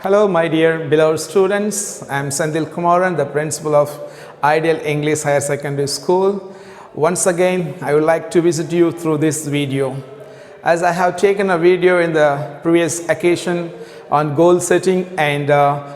Hello, my dear beloved students. I am SENTHILKUMARAN, the principal of Ideal English Higher Secondary School. Once again, I would like to visit you through this video. As I have taken a video in the previous occasion on goal setting and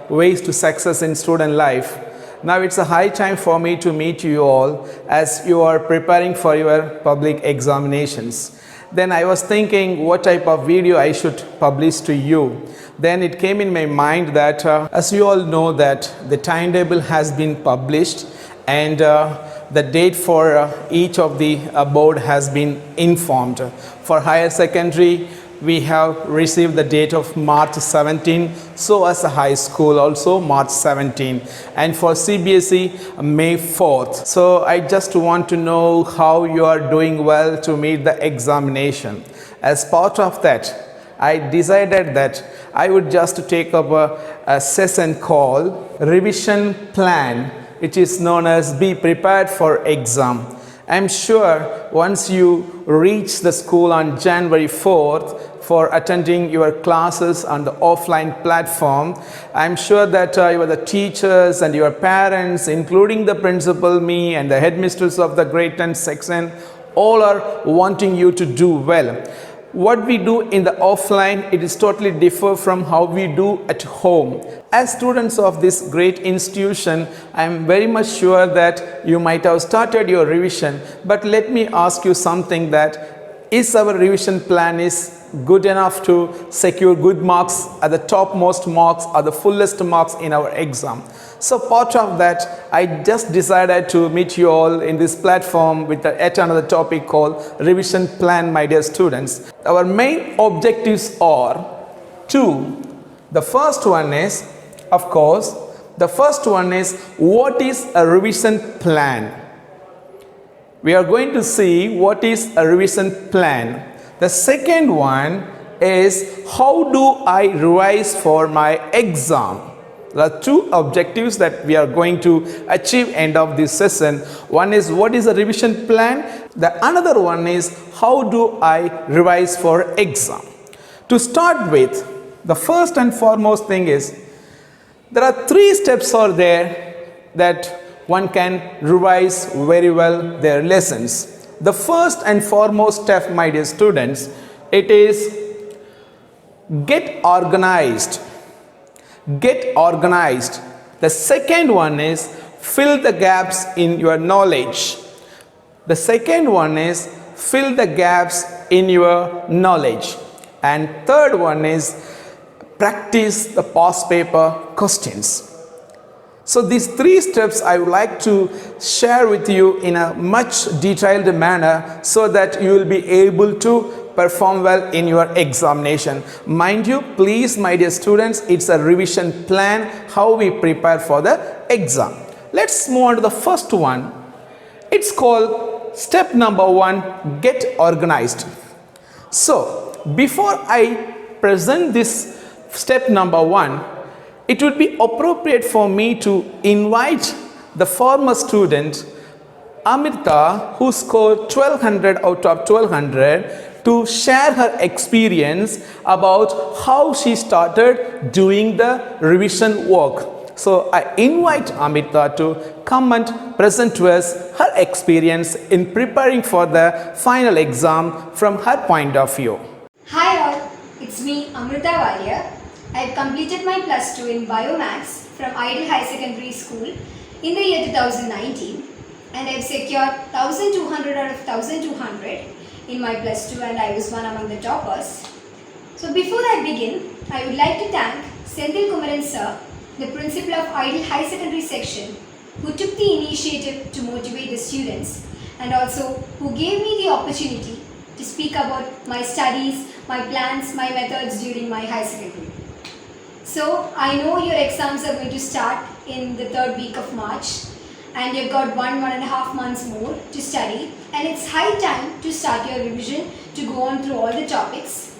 ways to success in student life, now it's a high time for me to meet you all as you are preparing for your public examinations. Then I was thinking what type of video I should publish to you. Then it came in my mind that as you all know that the timetable has been published and the date for each of the board has been informed. For higher secondary, we have received the date of March 17, so as a high school also March 17, and for CBSE May 4th. So I just want to know how you are doing well to meet the examination. As part of that, I decided that I would just take up a session called Revision Plan, which is known as Be Prepared for Exam. I'm sure once you reach the school on January 4th for attending your classes on the offline platform, I'm sure that the teachers and your parents, including the principal, me, and the headmistress of the grade 10 section, all are wanting you to do well. What we do in the offline, it is totally different from how we do at home. As students of this great institution, I am very much sure that you might have started your revision, but let me ask you something, that is our revision plan is good enough to secure good marks at the topmost marks or the fullest marks in our exam? So part of that, I just decided to meet you all in this platform with yet another topic called Revision Plan, my dear students. Our main objectives are two. The first one is, of course, what is a revision plan? We are going to see what is a revision plan. The second one is, how do I revise for my exam? There are two objectives that we are going to achieve end of this session. One is, what is a revision plan? The another one is, how do I revise for exam? To start with, the first and foremost thing is, there are three steps are there that one can revise very well their lessons. The first and foremost step, my dear students, it is get organized. Get organized. The second one is fill the gaps in your knowledge. The second one is fill the gaps in your knowledge. And third one is practice the past paper questions. So these three steps I would like to share with you in a much detailed manner so that you will be able to perform well in your examination. Mind you, please, my dear students, it's a revision plan, how we prepare for the exam. Let's move on to the first one. It's called step number 1, get organized. So before I present this step number 1, it would be appropriate for me to invite the former student Amrita, who scored 1200 out of 1200, to share her experience about how she started doing the revision work. So I invite Amrita to come and present to us her experience in preparing for the final exam from her point of view. Hi all, it's me Amrita Valia. I have completed my plus 2 in Biomaths from Ideal High Secondary School in the year 2019, and I have secured 1200 out of 1200 in my plus 2, and I was one among the toppers. So before I begin, I would like to thank SENTHILKUMARAN sir, the principal of Ideal High Secondary section, who took the initiative to motivate the students and also who gave me the opportunity to speak about my studies, my plans, my methods during my high secondary. So I know your exams are going to start in the third week of March, and you've got 1.5 months more to study, and it's high time to start your revision to go on through all the topics.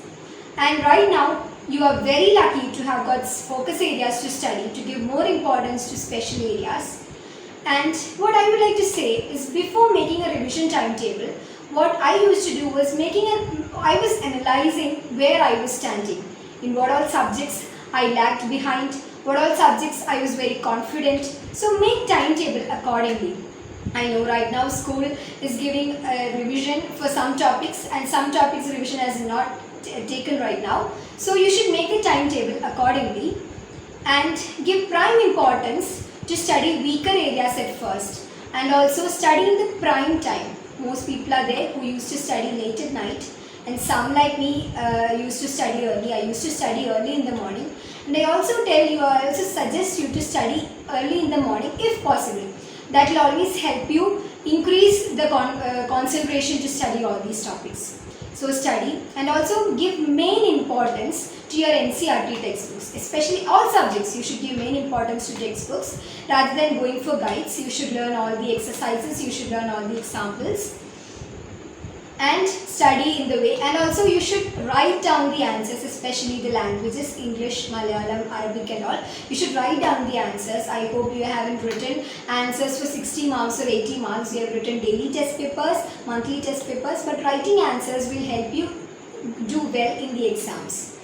And right now you are very lucky to have got focus areas to study, to give more importance to special areas. And what I would like to say is, before making a revision timetable, what I used to do was I was analyzing where I was standing, in what all subjects I lagged behind, what all subjects I was very confident. So make timetable accordingly. I know right now school is giving a revision for some topics, and some topics revision has not taken right now. So you should make the timetable accordingly and give prime importance to study weaker areas at first, and also study in the prime time. Most people are there who used to study late at night, and some like me used to study early. I used to study early in the morning, and I also suggest you to study early in the morning if possible. That will always help you increase the concentration to study all these topics. So study, and also give main importance to your NCERT textbooks, especially all subjects. You should give main importance to textbooks rather than going for guides. You should learn all the exercises, you should learn all the examples, and study in the way. And also you should write down the answers, especially the languages, English, Malayalam, Arabic and all. You should write down the answers. I hope you haven't written answers for 60 marks or 80 marks. You have written daily test papers, monthly test papers, but writing answers will help you do well in the exams.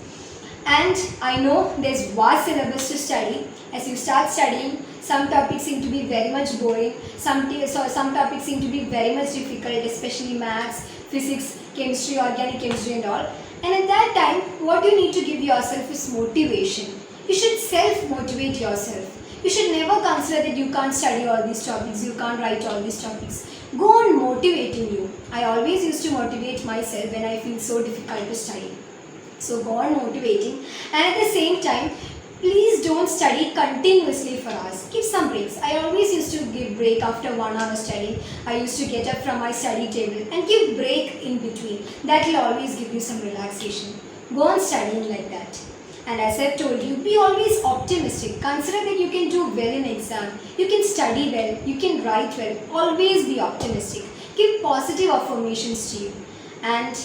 And I know there's vast syllabus to study. As you start studying, some topics seem to be very much boring, some topics seem to be very much difficult, especially maths, physics, chemistry, organic chemistry and all. And at that time, what you need to give yourself is motivation. You should self-motivate yourself. You should never consider that you can't study all these topics, you can't write all these topics. Go on motivating you. I always used to motivate myself when I feel so difficult to study. So go on motivating, and at the same time, please don't study continuously for hours. Give some breaks. I always used to give break after 1 hour studying. I used to get up from my study table and give break in between. That will always give you some relaxation. Go on studying like that. And as I've told you, be always optimistic. Consider that you can do well in exam. You can study well. You can write well. Always be optimistic. Give positive affirmations to you. And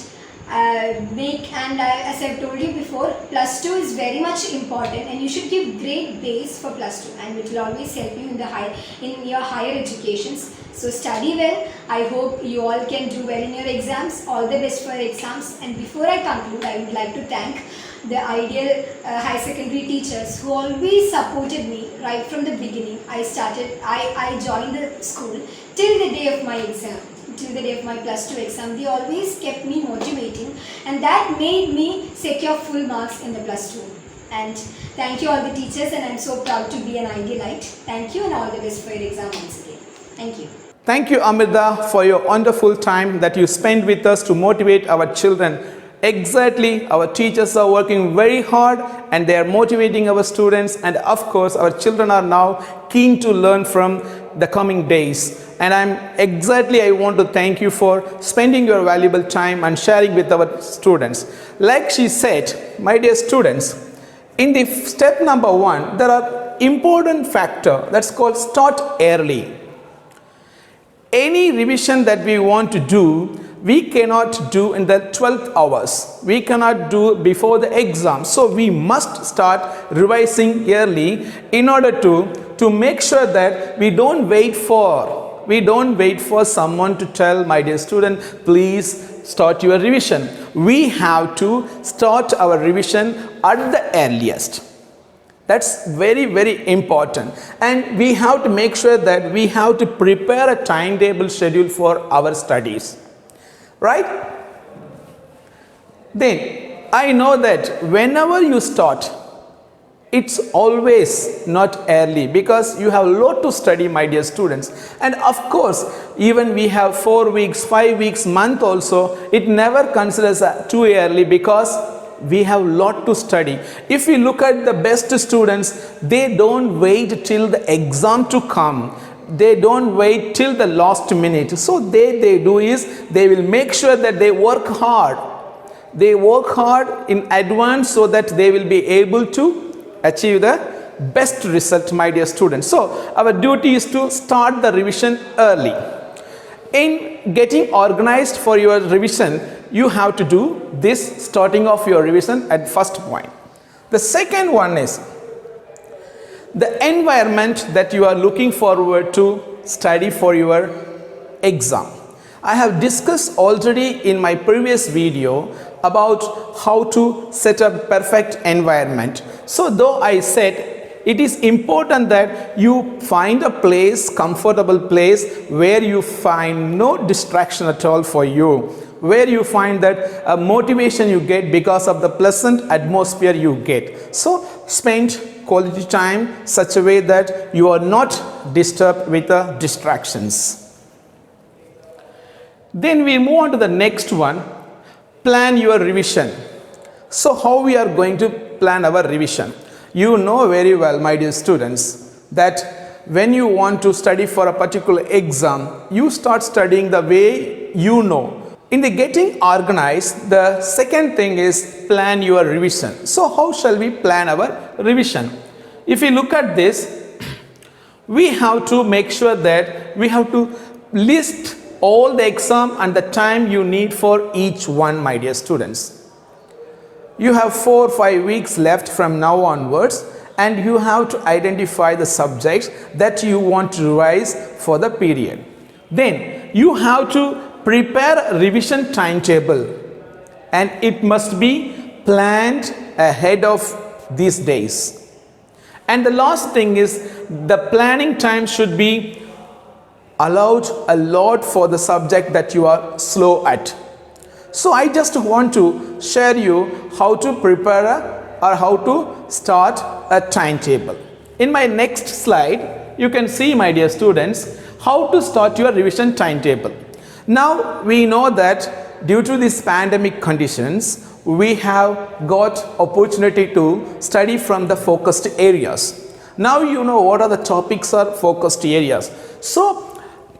as I've told you before, plus 2 is very much important, and you should give great base for plus 2, and it will always help you in your higher educations. So study well. I hope you all can do well in your exams. All the best for your exams. And before I conclude, I would like to thank the ideal high secondary teachers who always supported me right from the beginning. I joined the school till the day of my exam. Till the day of my plus 2 exam, they always kept me motivating, and that made me secure full marks in the plus 2. And thank you all the teachers, and I'm so proud to be an Idealite. Thank you, and all the best for your exam once again. Thank you. Thank you, Amrita, for your wonderful time that you spend with us to motivate our children. Exactly, our teachers are working very hard and they are motivating our students, and of course our children are now keen to learn from the coming days. And I want to thank you for spending your valuable time and sharing with our students. Like she said, my dear students, in the step number 1, there are important factor that's called start early. Any revision that we want to do, we cannot do in the 12th hours. We cannot do before the exam. So we must start revising early in order to make sure that we don't wait for someone to tell, my dear student, please start your revision. We have to start our revision at the earliest. That's very, very important. And we have to make sure that we have to prepare a timetable schedule for our studies. Right? Then, I know that whenever you start, it's always not early, because you have a lot to study, my dear students. And of course, even we have 4 weeks, 5 weeks, month also, it never considers too early, because we have a lot to study. If we look at the best students, they don't wait till the exam to come. They don't wait till the last minute. So they do is, they will make sure that they work hard. They work hard in advance so that they will be able to achieve the best result, my dear students. So our duty is to start the revision early. In getting organized for your revision, you have to do this starting of your revision at first point. The second one is the environment that you are looking forward to study for your exam. I have discussed already in my previous video about how to set a perfect environment. So though I said it is important that you find a place, comfortable place, where you find no distraction at all for you, where you find that a motivation you get because of the pleasant atmosphere you get. So spend quality time such a way that you are not disturbed with the distractions. Then we move on to the next one, plan your revision. So how we are going to plan our revision? You know very well, my dear students, that when you want to study for a particular exam, you start studying the way you know. In the getting organized, the second thing is plan your revision. So how shall we plan our revision? If we look at this, we have to make sure that we have to list all the exam and the time you need for each one, my dear students. You have 4 or 5 weeks left from now onwards, and you have to identify the subjects that you want to revise for the period. Then you have to prepare a revision timetable, and it must be planned ahead of these days. And the last thing is, the planning time should be allowed a lot for the subject that you are slow at. So I just want to share you how to prepare or how to start a timetable. In my next slide, you can see, my dear students, how to start your revision timetable. Now we know that due to these pandemic conditions, we have got opportunity to study from the focused areas. Now you know what are the topics or focused areas. So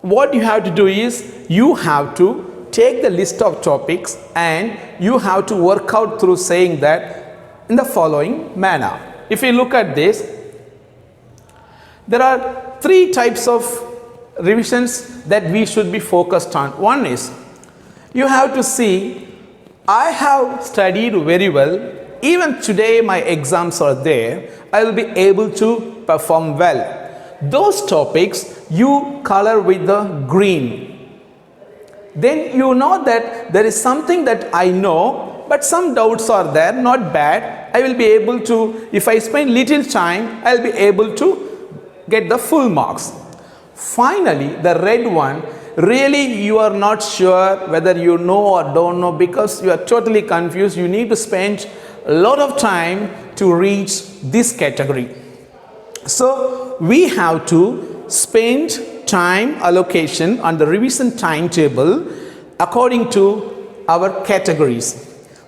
what you have to do is, you have to take the list of topics and you have to work out through saying that in the following manner. If you look at this, there are 3 types of revisions that we should be focused on. One is, you have to see, I have studied very well, even today my exams are there, I will be able to perform well. Those topics you color with the green. Then you know that there is something that I know, but some doubts are there, not bad. I will be able to, if I spend little time, I will be able to get the full marks. Finally, the red one, really you are not sure whether you know or don't know, because you are totally confused. You need to spend a lot of time to reach this category. So we have to spend time allocation on the revision timetable according to our categories.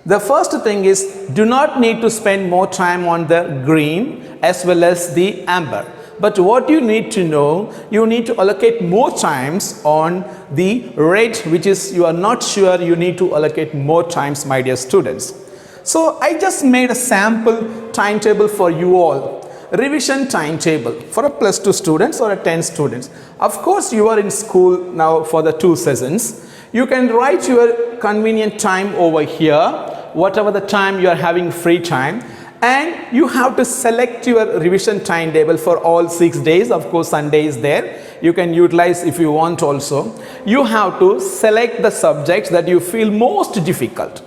The first thing is, do not need to spend more time on the green as well as the amber. But what you need to know, you need to allocate more times on the red, which is you are not sure, you need to allocate more times, my dear students. So I just made a sample timetable for you all. Revision timetable for a +2 students or a 10 students. Of course, you are in school now for the 2 sessions. You can write your convenient time over here, whatever the time you are having free time, and you have to select your revision timetable for all 6 days. Of course, Sunday is there. You can utilize if you want also. You have to select the subjects that you feel most difficult.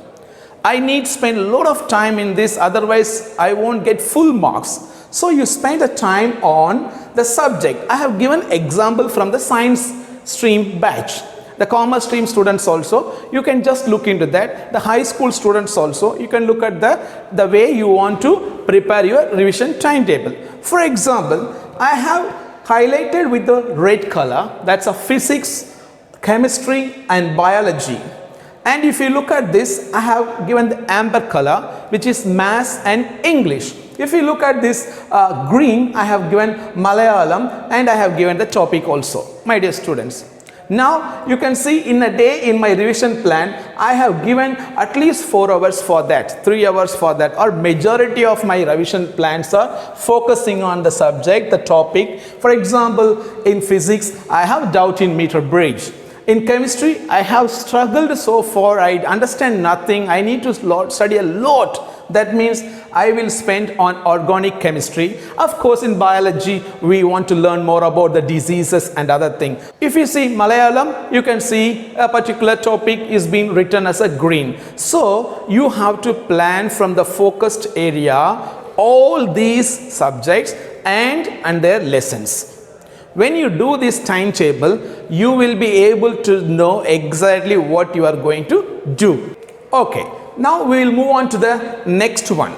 I need to spend a lot of time in this, otherwise I won't get full marks. So you spend a time on the subject. I have given example from the science stream batch. The commerce stream students also, you can just look into that. The high school students also, you can look at the way you want to prepare your revision timetable. For example, I have highlighted with the red color, that's a physics, chemistry and biology. And if you look at this, I have given the amber color, which is maths and English. If you look at this green, I have given Malayalam and I have given the topic also, my dear students. Now you can see in a day in my revision plan, I have given at least 4 hours for that, 3 hours for that, or majority of my revision plans are focusing on the subject, the topic. For example, in physics, I have doubt in meter bridge. In chemistry, I have struggled so far, I understand nothing, I need to study a lot That means I will spend on organic chemistry. Of course, in biology, we want to learn more about the diseases and other things. If you see Malayalam, you can see a particular topic is being written as a green. So you have to plan from the focused area all these subjects and their lessons. When you do this timetable, you will be able to know exactly what you are going to do. Okay, now we will move on to the next one.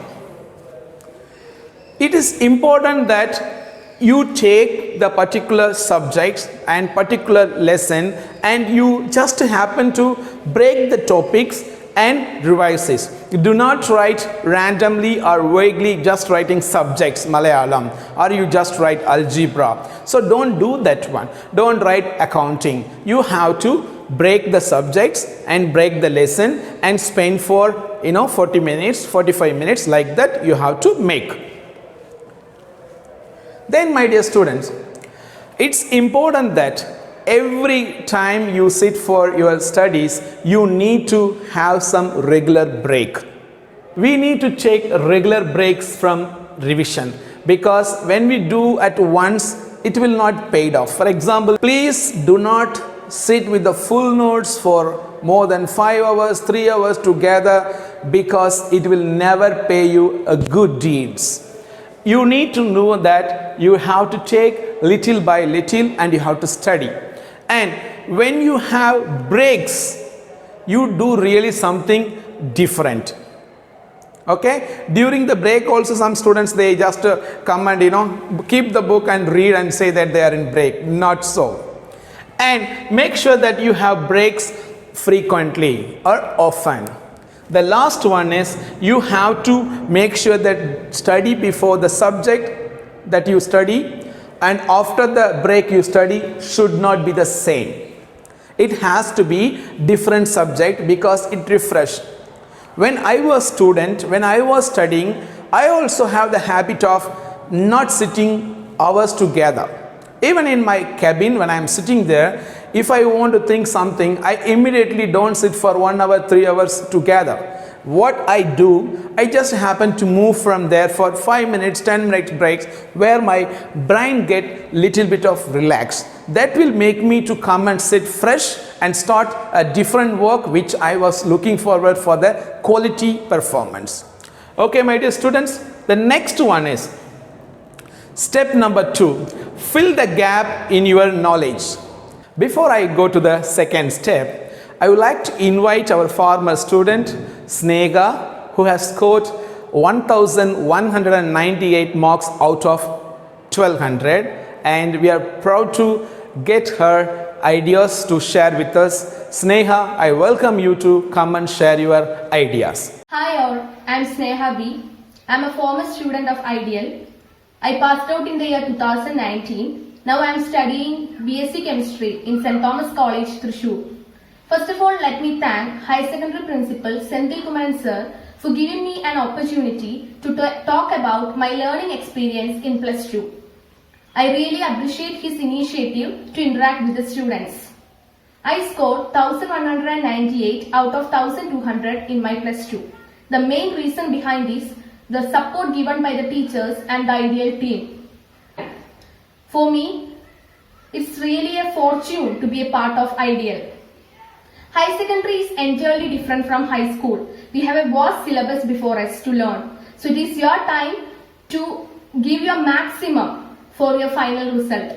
It is important that you take the particular subjects and particular lesson and you just happen to break the topics and revise this. Do not write randomly or vaguely just writing subjects Malayalam, or you just write algebra. So don't do that one. Don't write accounting. You have to break the subjects and break the lesson and spend for 40 minutes, 45 minutes, like that you have to make. Then my dear students, it's important that every time you sit for your studies, you need to have some regular break. We need to take regular breaks from revision, because when we do at once, it will not pay off. For example, please do not sit with the full notes for more than 5 hours, 3 hours together, because it will never pay you a good deeds. You need to know that you have to take little by little and you have to study. And when you have breaks, you do really something different. Okay, during the break also some students, they just come and keep the book and read and say that they are in break. Not so. And make sure that you have breaks frequently or often. The last one is you have to make sure that study before the subject that you study and after the break you study should not be the same. It has to be different subject because it refreshes. When I was student, when I was studying, I also have the habit of not sitting hours together. Even in my cabin, when I am sitting there, if I want to think something, I immediately don't sit for 1 hour, 3 hours together. What I do, I just happen to move from there for 5 minutes, 10 minutes breaks, where my brain get little bit of relaxed. That will make me to come and sit fresh and start a different work which I was looking forward for the quality performance. Okay, my dear students, the next one is step number 2, fill the gap in your knowledge. Before I go to the second step, I would like to invite our former student Sneha, who has scored 1198 marks out of 1200, and we are proud to get her ideas to share with us. Sneha, I welcome you to come and share your ideas. Hi all, I am Sneha B. I am a former student of Ideal. I passed out in the year 2019. Now I am studying BSc Chemistry in St. Thomas College, Thrissur. First of all, let me thank High Secondary Principal SENTHILKUMARAN sir for giving me an opportunity to talk about my learning experience in plus 2. I really appreciate his initiative to interact with the students. I scored 1198 out of 1200 in my plus 2. The main reason behind this, the support given by the teachers and the Ideal team. For me, it's really a fortune to be a part of Ideal. High secondary is entirely different from high school. We have a vast syllabus before us to learn. So it is your time to give your maximum for your final result.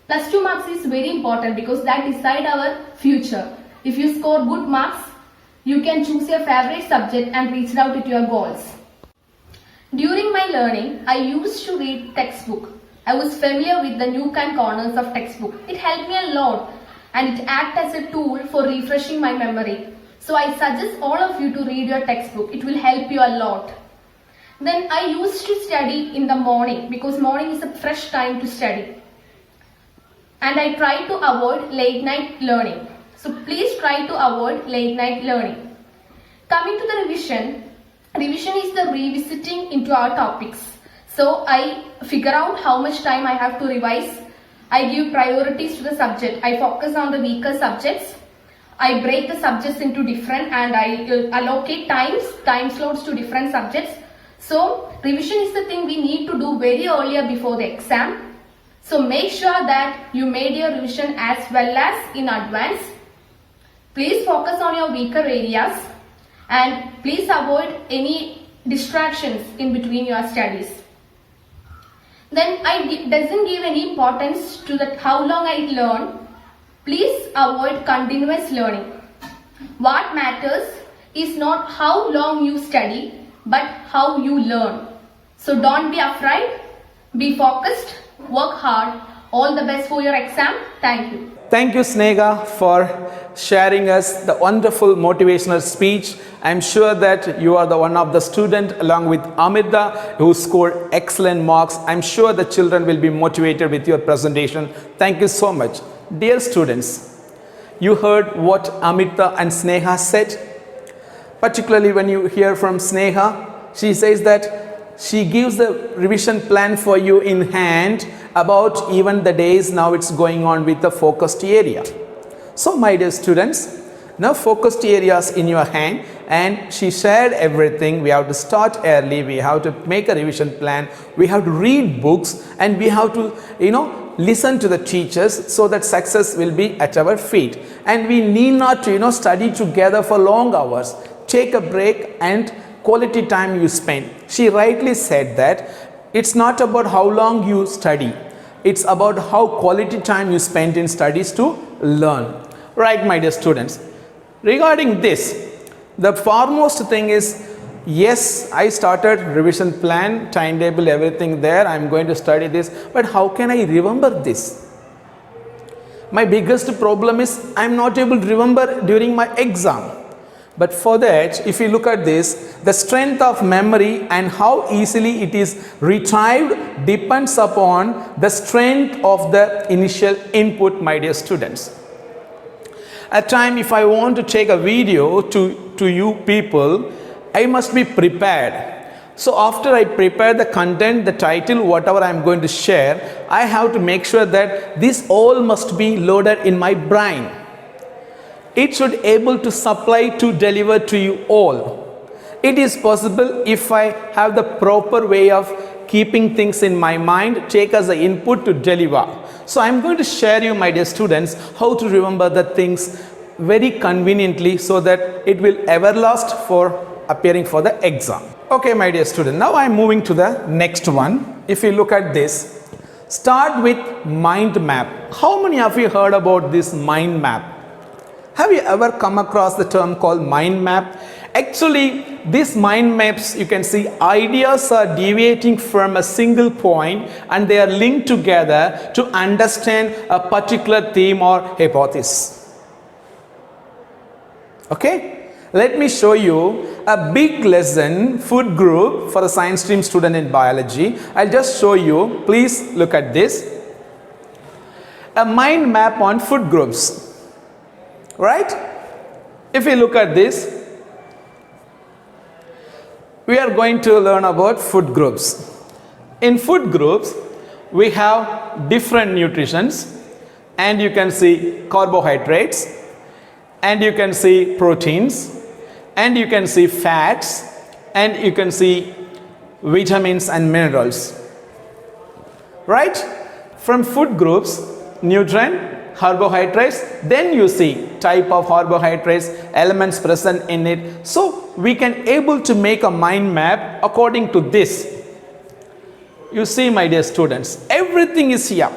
Plus 2 marks is very important because that decide our future. If you score good marks, you can choose your favorite subject and reach out to your goals. During my learning, I used to read textbook. I was familiar with the nook and corners of textbook. It helped me a lot and it acted as a tool for refreshing my memory. So I suggest all of you to read your textbook. It will help you a lot. Then I used to study in the morning because morning is a fresh time to study. And I try to avoid late night learning. So please try to avoid late night learning. Coming to the revision is the revisiting into our topics. So I figure out how much time I have to revise. I give priorities to the subject. I focus on the weaker subjects. I break the subjects into different and I allocate time slots to different subjects. So revision is the thing we need to do very earlier before the exam. So make sure that you made your revision as well as in advance. Please focus on your weaker areas and please avoid any distractions in between your studies. Then doesn't give any importance to that how long I learn. Please avoid continuous learning. What matters is not how long you study, but how you learn. So don't be afraid, be focused, work hard. All the best for your exam. Thank you. Thank you, Snega, for sharing us the wonderful motivational speech. I'm sure that you are the one of the student along with Amrita who scored excellent marks. I'm sure the children will be motivated with your presentation. Thank you so much. Dear students, you heard what Amrita and Sneha said. Particularly when you hear from Sneha, she says that she gives the revision plan for you in hand about even the days now it's going on with the focused area. So my dear students, now focused areas in your hand, and she shared everything. We have to start early, we have to make a revision plan, we have to read books, and we have to listen to the teachers so that success will be at our feet. And we need not to study together for long hours. Take a break and quality time you spend. She rightly said that it's not about how long you study, it's about how quality time you spend in studies to learn. Right, my dear students, regarding this, the foremost thing is, yes, I started revision plan, timetable, everything there, I'm going to study this, but how can I remember this? My biggest problem is I'm not able to remember during my exam. But for that, if you look at this, the strength of memory and how easily it is retrieved depends upon the strength of the initial input, my dear students. At time, if I want to take a video to you people, I must be prepared. So after I prepare the content, the title, whatever I am going to share, I have to make sure that this all must be loaded in my brain. It should able to supply to deliver to you all. It is possible if I have the proper way of keeping things in my mind, take as an input to deliver. So I am going to share you, my dear students, how to remember the things very conveniently so that it will ever last for appearing for the exam. Okay, my dear student, now I am moving to the next one. If you look at this, start with mind map. How many of you heard about this mind map? Have you ever come across the term called mind map? Actually, these mind maps, you can see ideas are deviating from a single point and they are linked together to understand a particular theme or hypothesis. Okay? Let me show you a big lesson, food group, for a science stream student in biology. I'll just show you. Please look at this. A mind map on food groups. Right? If you look at this, we are going to learn about food groups. In food groups, we have different nutritions, and you can see carbohydrates, and you can see proteins, and you can see fats, and you can see vitamins and minerals. Right? From food groups, nutrient, carbohydrates, then you see type of carbohydrates, elements present in it. So we can able to make a mind map according to this. You see, my dear students, everything is here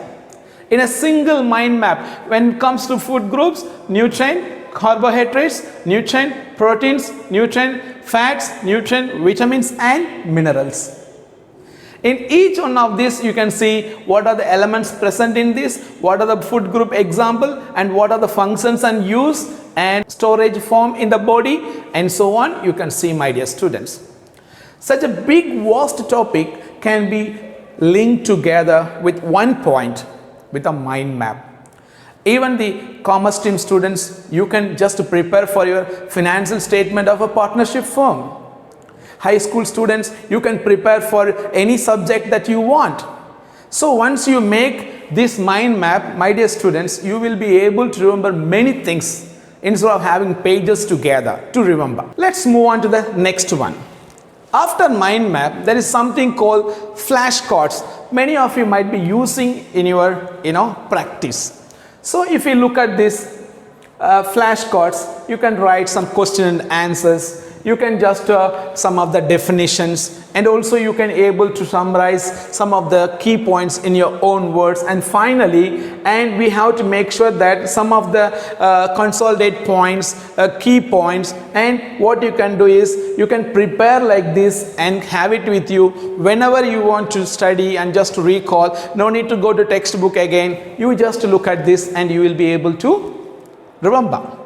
in a single mind map. When it comes to food groups, nutrient, carbohydrates, nutrient, proteins, nutrient, fats, nutrient, vitamins and minerals. In each one of these, you can see what are the elements present in this, what are the food group example, and what are the functions and use and storage form in the body, and so on. You can see, my dear students. Such a big vast topic can be linked together with one point, with a mind map. Even the commerce stream students, you can just prepare for your financial statement of a partnership firm. High school students, you can prepare for any subject that you want. So once you make this mind map, my dear students, you will be able to remember many things instead of having pages together to remember. Let's move on to the next one. After mind map, there is something called flashcards. Many of you might be using in your practice. So if you look at this flashcards, you can write some question and answers. You can just some of the definitions, and also you can able to summarize some of the key points in your own words. And finally, and we have to make sure that some of the consolidate points, key points, and what you can do is you can prepare like this and have it with you whenever you want to study and just to recall. No need to go to textbook again. You just look at this and you will be able to remember.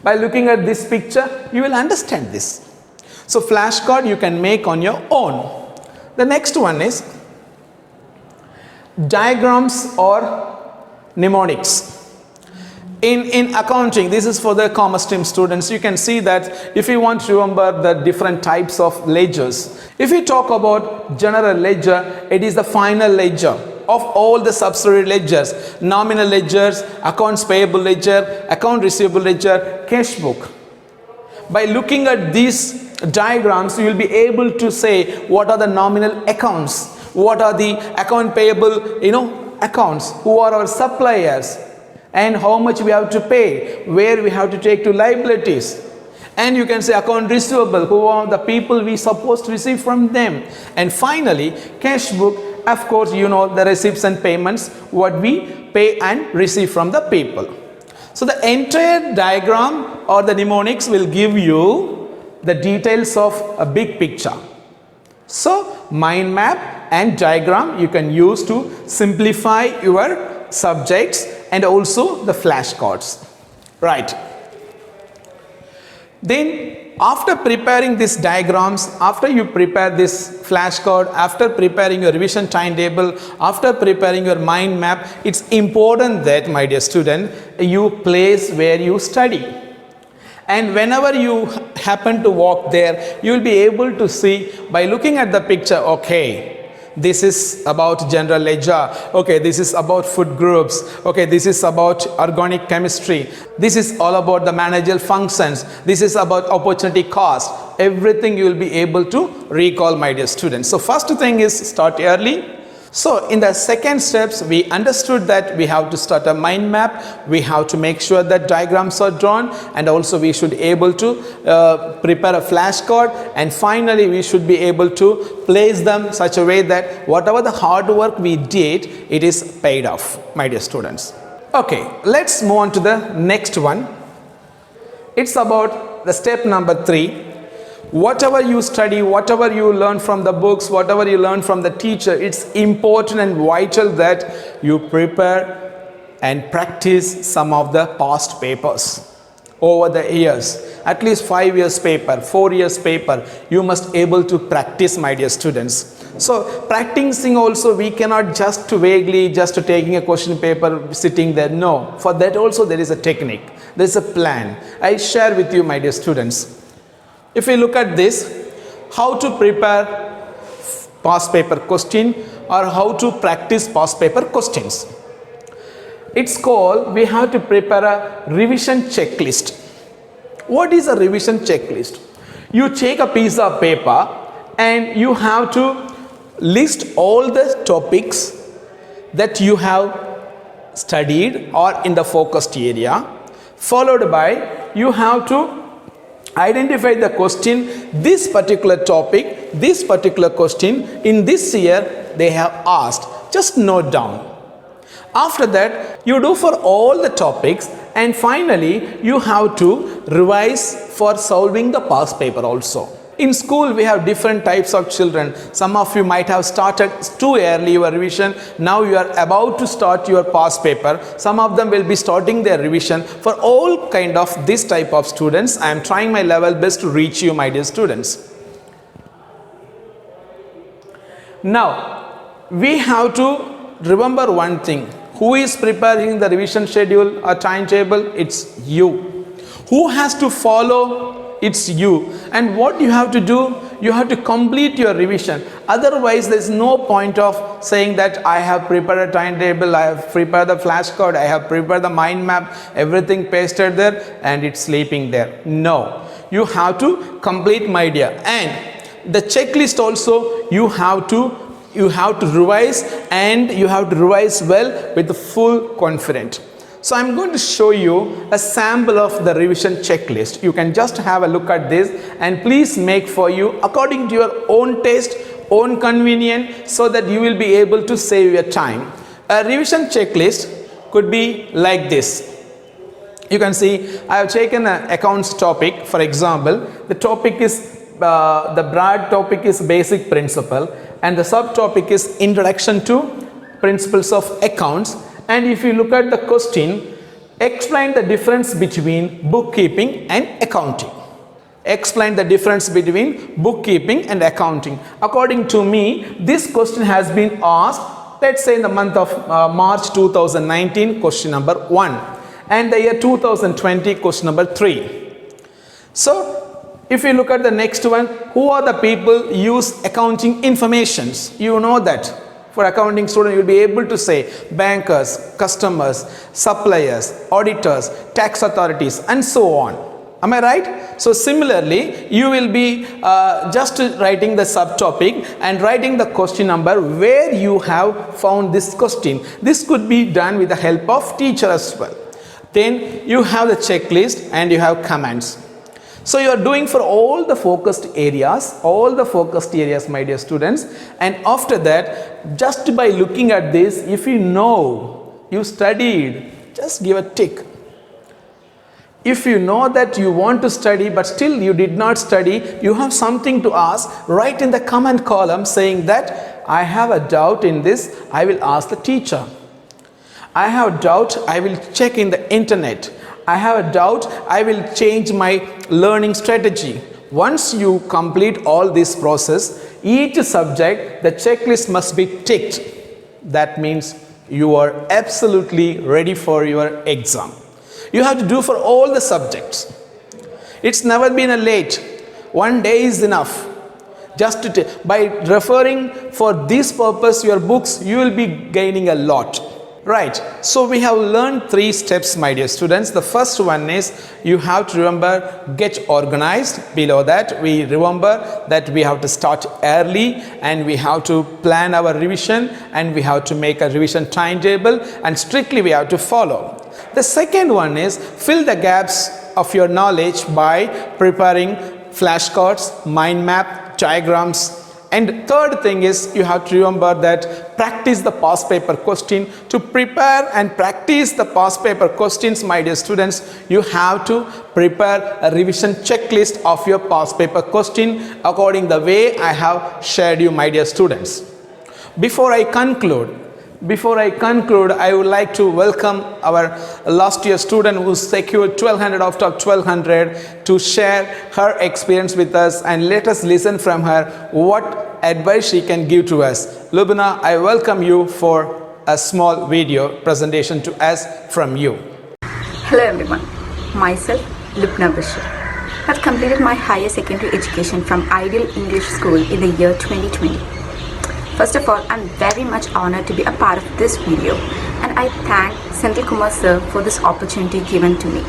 By looking at this picture, you will understand this. So flashcard you can make on your own. The next one is diagrams or mnemonics. In accounting, this is for the commerce stream students. You can see that if you want to remember the different types of ledgers. If you talk about general ledger, it is the final ledger of all the subsidiary ledgers: nominal ledgers, accounts payable ledger, account receivable ledger, cash book. By looking at these diagrams, you will be able to say what are the nominal accounts, what are the account payable accounts, who are our suppliers, and how much we have to pay, where we have to take to liabilities. And you can say account receivable, who are the people we supposed to receive from them. And finally, cash book. Of course, you know the receipts and payments, what we pay and receive from the people. So the entire diagram or the mnemonics will give you the details of a big picture. So mind map and diagram you can use to simplify your subjects, and also the flashcards. Right. Then after preparing these diagrams, after you prepare this flashcard, after preparing your revision timetable, after preparing your mind map, it's important that, my dear student, you place where you study. And whenever you happen to walk there, you will be able to see by looking at the picture, okay, this is about general ledger, okay, this is about food groups, okay, this is about organic chemistry, this is all about the managerial functions, this is about opportunity cost. Everything you will be able to recall, my dear students. So first thing is start early. So in the second steps, we understood that we have to start a mind map, we have to make sure that diagrams are drawn, and also we should able to prepare a flashcard, and finally we should be able to place them such a way that whatever the hard work we did, it is paid off, my dear students. Okay, let's move on to the next one. It's about the step number 3. Whatever you study, whatever you learn from the books, whatever you learn from the teacher, it's important and vital that you prepare and practice some of the past papers over the years. At least 5 years paper, 4 years paper, you must able to practice, my dear students. So practicing also, we cannot just vaguely just taking a question paper sitting there. No, for that also there is a technique, there is a plan. I share with you, my dear students. If we look at this, how to prepare past paper question or how to practice past paper questions. It's called, we have to prepare a revision checklist. What is a revision checklist? You take a piece of paper and you have to list all the topics that you have studied or in the focused area, followed by you have to identify the question, this particular topic, this particular question in this year they have asked. Just note down. After that, you do for all the topics, and finally you have to revise for solving the past paper also. In school, we have different types of children. Some of you might have started too early your revision. Now you are about to start your past paper. Some of them will be starting their revision. For all kind of this type of students, I am trying my level best to reach you, my dear students. Now, we have to remember one thing. Who is preparing the revision schedule or timetable? It's you. Who has to follow? It's you. And what you have to do, you have to complete your revision. Otherwise, there is no point of saying that I have prepared a timetable, I have prepared the flashcard, I have prepared the mind map, everything pasted there and it's sleeping there. No, you have to complete, my dear. And the checklist also you have to revise, and you have to revise well with the full confidence. So I'm going to show you a sample of the revision checklist. You can just have a look at this and please make for you according to your own taste, own convenience, so that you will be able to save your time. A revision checklist could be like this. You can see I have taken an accounts topic. For example, the topic is the broad topic is basic principle, and the subtopic is introduction to principles of accounts. And if you look at the question, explain the difference between bookkeeping and accounting. Explain the difference between bookkeeping and accounting. According to me, this question has been asked, let's say in the month of March 2019, question number 1, and the year 2020, question number 3. So if you look at the next one, who are the people use accounting informations? You know that. For accounting student, you will be able to say bankers, customers, suppliers, auditors, tax authorities, and so on. Am I right? So similarly, you will be just writing the subtopic and writing the question number where you have found this question. This could be done with the help of teacher as well. Then you have the checklist and you have comments. So you are doing for all the focused areas, my dear students. And after that, just by looking at this, if you know you studied, just give a tick. If you know that you want to study but still you did not study, you have something to ask, write in the comment column saying that I have a doubt in this, I will ask the teacher. I have a doubt, I will check in the internet. I have a doubt, I will change my learning strategy. Once you complete all this process, each subject, the checklist must be ticked. That means you are absolutely ready for your exam. You have to do for all the subjects. It's never been a late. One day is enough. Just by referring for this purpose your books, you will be gaining a lot. Right, so we have learned 3 steps, my dear students. The first one is you have to remember, get organized. Below that, we remember that we have to start early and we have to plan our revision and we have to make a revision timetable and strictly we have to follow. The second one is fill the gaps of your knowledge by preparing flashcards, mind map, diagrams. And third thing is you have to remember that practice the past paper question. To prepare and practice the past paper questions, my dear students, you have to prepare a revision checklist of your past paper question according the way I have shared you, my dear students. Before I conclude, I would like to welcome our last year student who secured 1200 out of 1200 to share her experience with us, and let us listen from her what advice she can give to us. Lubna, I welcome you for a small video presentation to us from you. Hello everyone, myself Lubna Bashir. I have completed my higher secondary education from Ideal English School in the year 2020. First of all, I'm very much honored to be a part of this video, and I thank SENTHILKUMARAN sir for this opportunity given to me.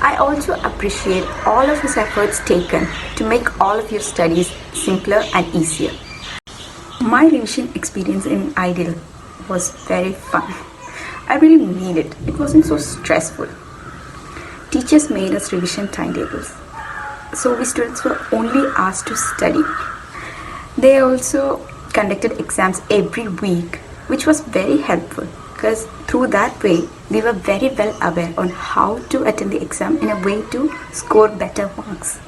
I also appreciate all of his efforts taken to make all of your studies simpler and easier. My revision experience in Ideal was very fun. I really need it. It wasn't so stressful. Teachers made us revision timetables, so we students were only asked to study. They also conducted exams every week, which was very helpful because through that way we were very well aware on how to attend the exam in a way to score better marks.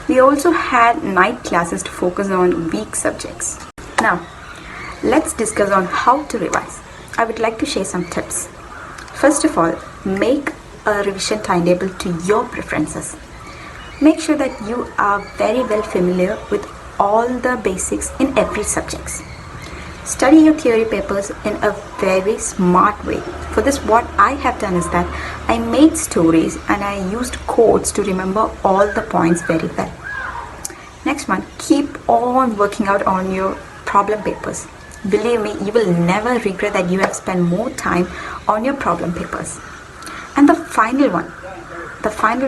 We also had night classes to focus on weak subjects. Now, let's discuss on how to revise. I would like to share some tips. First of all, make a revision timetable to your preferences. Make sure that you are very well familiar with all the basics in every subject. Study your theory papers in a very smart way. For this, what I have done is that I made stories and I used quotes to remember all the points very well. next one, keep on working out on your problem papers. Believe me, you will never regret that you have spent more time on your problem papers. And the final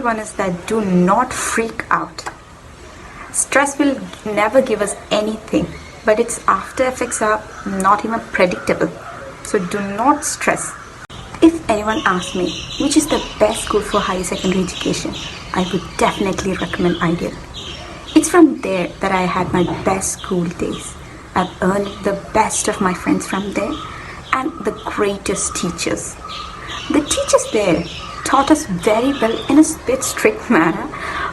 one is that do not freak out. Stress will never give us anything, but its after effects are not even predictable. So do not stress. If anyone asks me which is the best school for higher secondary education, I would definitely recommend Ideal. It's from there that I had my best school days. I've earned the best of my friends from there and the greatest teachers. The teachers there taught us very well in a bit strict manner,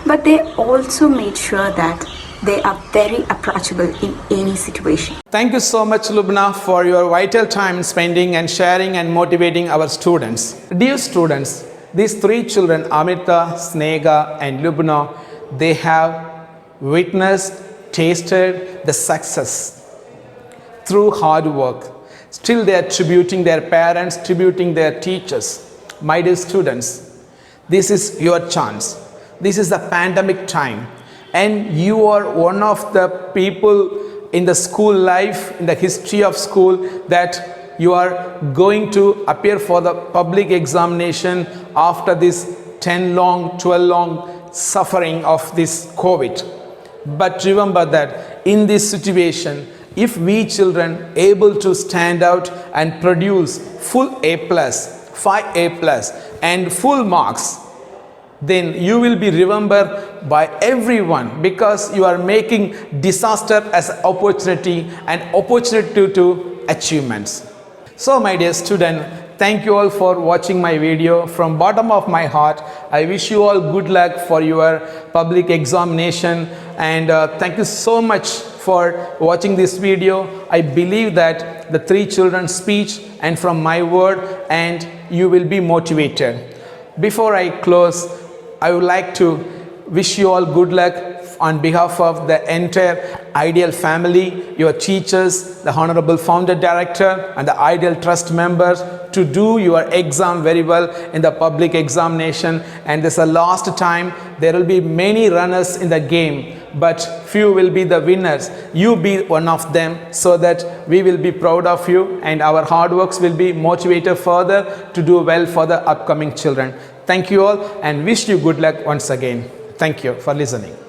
but they also made sure that they are very approachable in any situation. Thank you so much, Lubna, for your vital time spending and sharing and motivating our students. Dear students, these three children, Amrita, Snega and Lubna, they have witnessed, tasted the success through hard work. Still they are tributing their parents, tributing their teachers. My dear students, this is your chance. This is the pandemic time, and you are one of the people in the school life, in the history of school, that you are going to appear for the public examination after this 12 long suffering of this COVID. But remember that in this situation, if we children able to stand out and produce full A+, 5A+, and full marks, then you will be remembered by everyone, because you are making disaster as an opportunity and opportunity to achievements. So my dear student, thank you all for watching my video. From bottom of my heart, I wish you all good luck for your public examination, and thank you so much for watching this video. I believe that the three children's speech and from my word, and you will be motivated. Before I close, I would like to wish you all good luck on behalf of the entire Ideal family, your teachers, the Honorable Founder Director and the Ideal Trust members, to do your exam very well in the public examination. And this is the last time. There will be many runners in the game, but few will be the winners. You be one of them, so that we will be proud of you and our hard works will be motivated further to do well for the upcoming children. Thank you all and wish you good luck once again. Thank you for listening.